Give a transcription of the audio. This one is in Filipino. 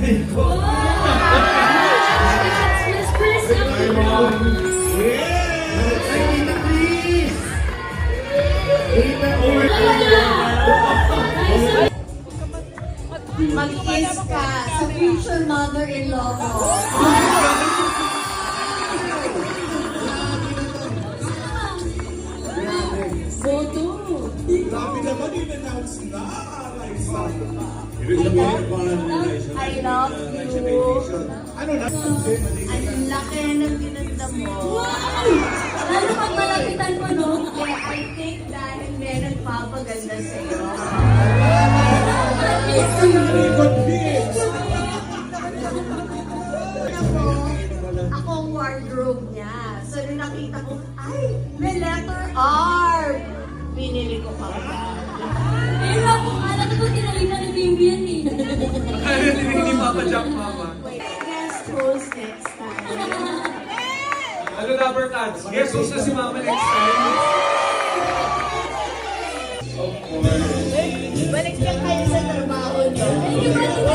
Email ko. Express lang po. Yes! Ay, Tita Chris! Tita Chris! Mag-kiss ka sa future mother-in-law ko. Boto. Grabe naman, in-announce na! I love you. Ano na? Ang laki ng pinanda mo. Wow! Lalo pag malapitan mo, no? Kaya I think dahil may nagpapaganda sa'yo. Ako ang wardrobe niya. So nung nakita ko, ay, may letter R. Pinili ko pa ba? Pero ako, alam ko tinalita ni Baby yan eh. Kaya hindi Papa Mama. Wait, guest host next time. Ano Dapper Cats? Guess host na si Mama next time. Balik ka kayo sa trabaho niyo. Thank you,